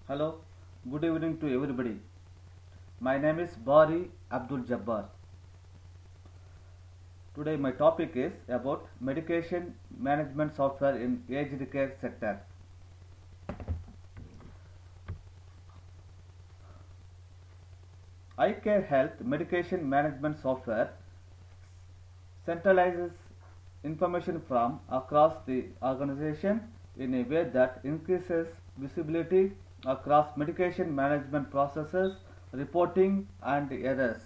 Hello, good evening to everybody. My name is Bari Abdul Jabbar. Today my topic is about medication management software in aged care sector. iCare Health medication management software centralizes information from across the organization in a way that increases visibility across medication management processes, reporting and errors.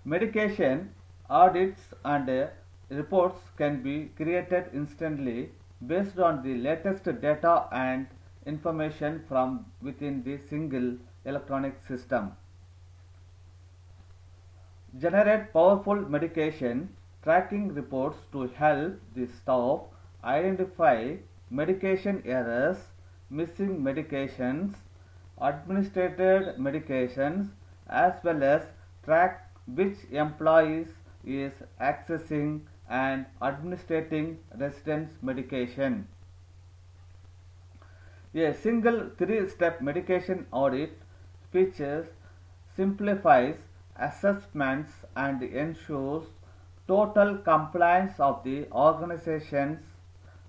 Medication audits and reports can be created instantly based on the latest data and information from within the single electronic system. Generate powerful medication tracking reports to help the staff identify medication errors, missing medications, administered medications, as well as track which employees is accessing and administering residents' medication. A single three-step medication audit feature simplifies assessments and ensures total compliance of the organization's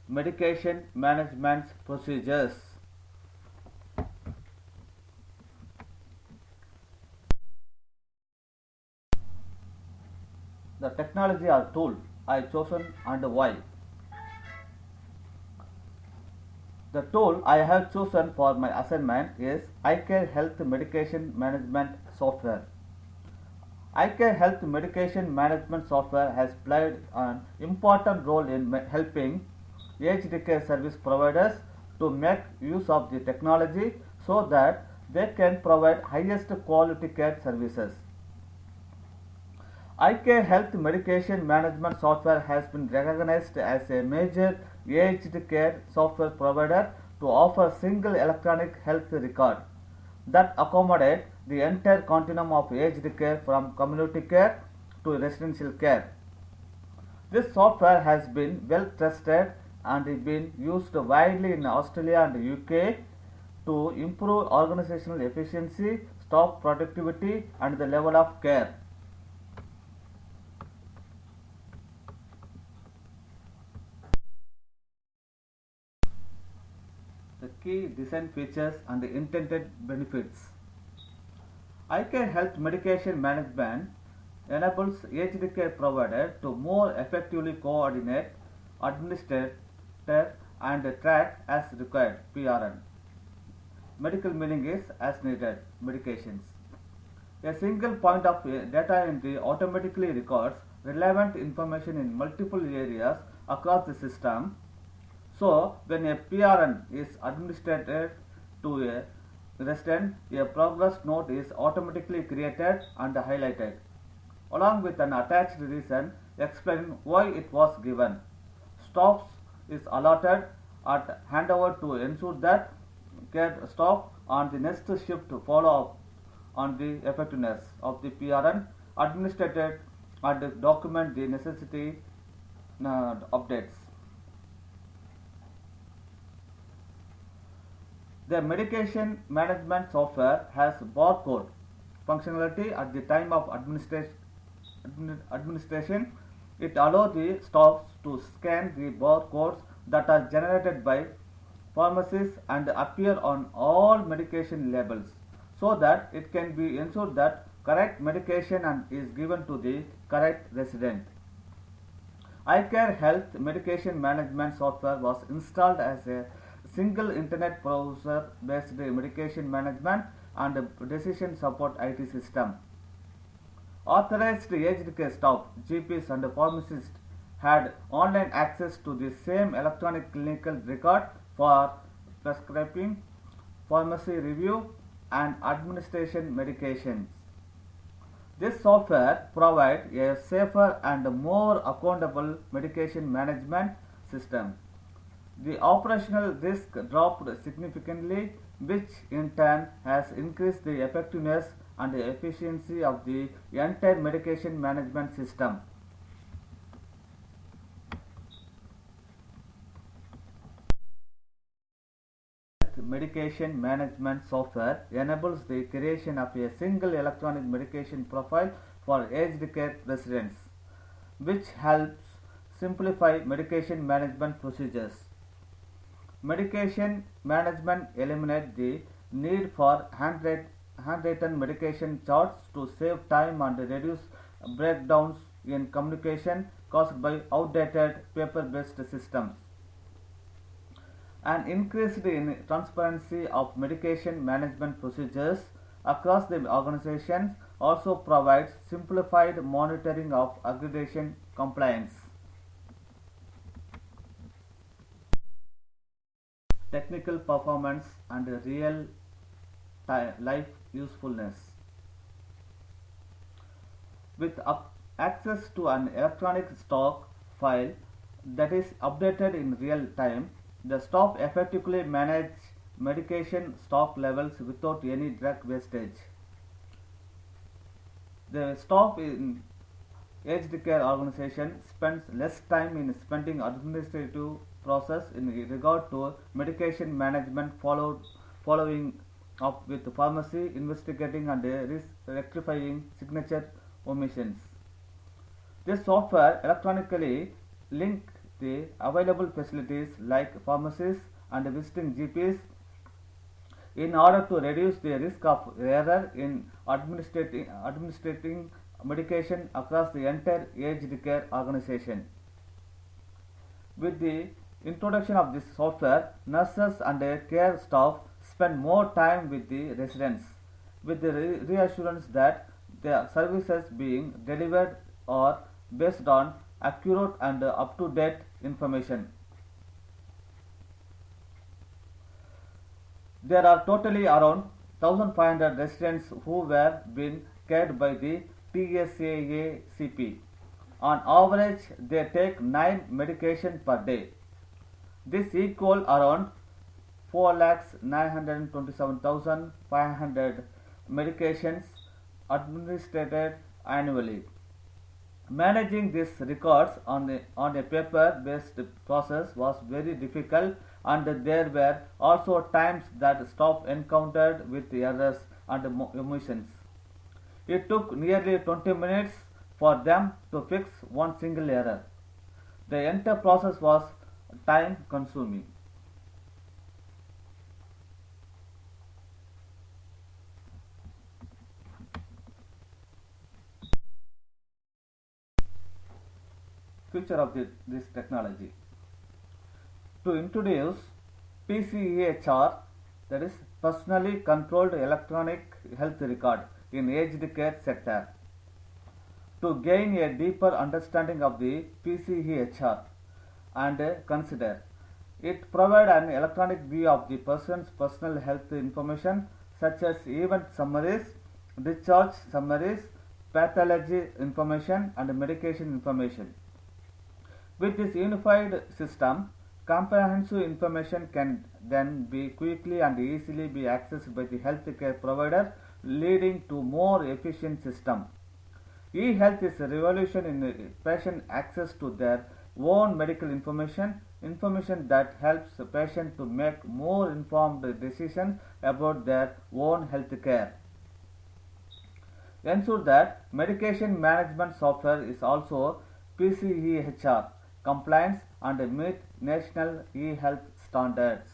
medication management procedures. The technology or tool I chosen and why. The tool I have chosen for my assignment is iCare Health Medication Management Software. iCare Health Medication Management Software has played an important role in helping aged care service providers to make use of the technology so that they can provide highest quality care services. iCare Health Medication Management Software has been recognized as a major aged care software provider to offer single electronic health record that accommodate the entire continuum of aged care from community care to residential care. This software has been well tested and been used widely in Australia and UK to improve organizational efficiency, staff productivity and the level of care. The key design features and the intended benefits. iCare Health Medication Management enables aged care provider to more effectively coordinate, administer, and track as required (PRN). Medical meaning is as needed medications. A single point of data entry automatically records relevant information in multiple areas across the system. So, when a PRN is administered to a resident, a progress note is automatically created and highlighted, along with an attached reason explaining why it was given. Stops is allotted at handover to ensure that care staff on the next shift follow up on the effectiveness of the PRN administered and document the necessity updates. The medication management software has barcode functionality at the time of administration. It allows the staff to scan the barcodes that are generated by pharmacies and appear on all medication labels so that it can be ensured that correct medication is given to the correct resident. iCare Health Medication Management Software was installed as a single internet browser based medication management and decision support IT system. Authorized aged care staff, GPs and pharmacists had online access to the same electronic clinical record for prescribing, pharmacy review and administration medications. This software provides a safer and more accountable medication management system. The operational risk dropped significantly, which in turn has increased the effectiveness and efficiency of the entire medication management system. medication management software enables the creation of a single electronic medication profile for aged care residents, which helps simplify medication management procedures. Medication management eliminates the need for handwritten medication charts to save time and reduce breakdowns in communication caused by outdated paper-based systems. An increase in transparency of medication management procedures across the organization also provides simplified monitoring of accreditation compliance. Technical performance and real life usefulness. With access to an electronic stock file that is updated in real time, the staff effectively manage medication stock levels without any drug wastage. The staff in aged care organization spends less time in spending administrative process in regard to medication management following up with pharmacy investigating and rectifying signature omissions. This software electronically links the available facilities like pharmacies and visiting GPs in order to reduce the risk of error in administrating medication across the entire aged care organization. With the introduction of this software, nurses and care staff spend more time with the residents, with the reassurance that the services being delivered are based on accurate and up-to-date information. There are totally around 1,500 residents who were being cared by the TSAACP. On average, they take 9 medications per day. This equals around 4,927,500 medications administered annually. Managing these records on a paper-based process was very difficult, and there were also times that staff encountered with errors and omissions. It took nearly 20 minutes for them to fix one single error. The entire process was time-consuming. Future of this technology. To introduce PCEHR, that is Personally Controlled Electronic Health Record in aged care sector. To gain a deeper understanding of the PCEHR and consider it provides an electronic view of the person's personal health information such as event summaries, discharge summaries, pathology information and medication information. With this unified system, comprehensive information can then be quickly and easily be accessed by the healthcare provider, leading to more efficient system. E-health is a revolution in patient access to their own medical information that helps the patient to make more informed decisions about their own health care. Ensure that medication management software is also PCEHR compliance and meet national e-health standards.